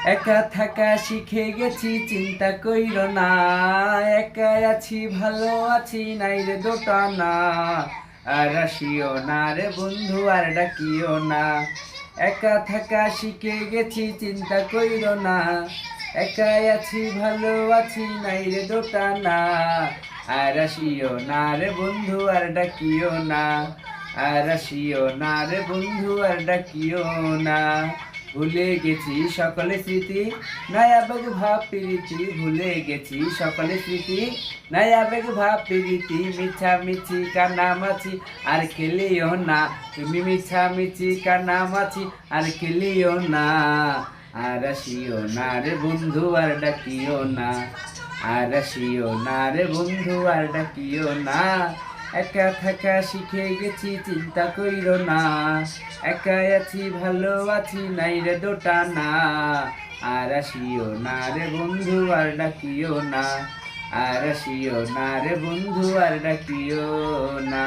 একা থাকা শিখে গেছি, চিন্তা কইরো না। একা আছি, ভালো আছি, নাই রে দোটানা। আর আসিও না রে বন্ধু, আর ডাকিও না। একা থাকা শিখে গেছি, চিন্তা কইরো না। একা আছি, ভালো আছি, নাই রে দোটানা। আর আসিও না রে বন্ধু, আর ডাকিও না। আর আসিও না রে বন্ধু, আর ডাকিও না। ভুলে গেছি সকলে স্মৃতি, নাই আবেগ ভাব প্রীতি। ভুলে গেছি সকলে স্মৃতি, নাই আবেগ ভাব প্রীতি। মিছামিছি কান্নামাছি আর খেলিও না। তুমি মিছামিছি কান্নামাছি আর খেলিও না। আর আসিও না রে বন্ধু, আর ডাকিও না। আর আসিও না রে বন্ধু, আর ডাকিও না। একা থাকা শিখে গেছি, চিন্তা কইরো না। একা আছি, ভালো আছি, নাই রে দোটানা। আর আসিও না রে বন্ধু, আর ডাকিও না। আর আসিও না রে বন্ধু, আর ডাকিও না।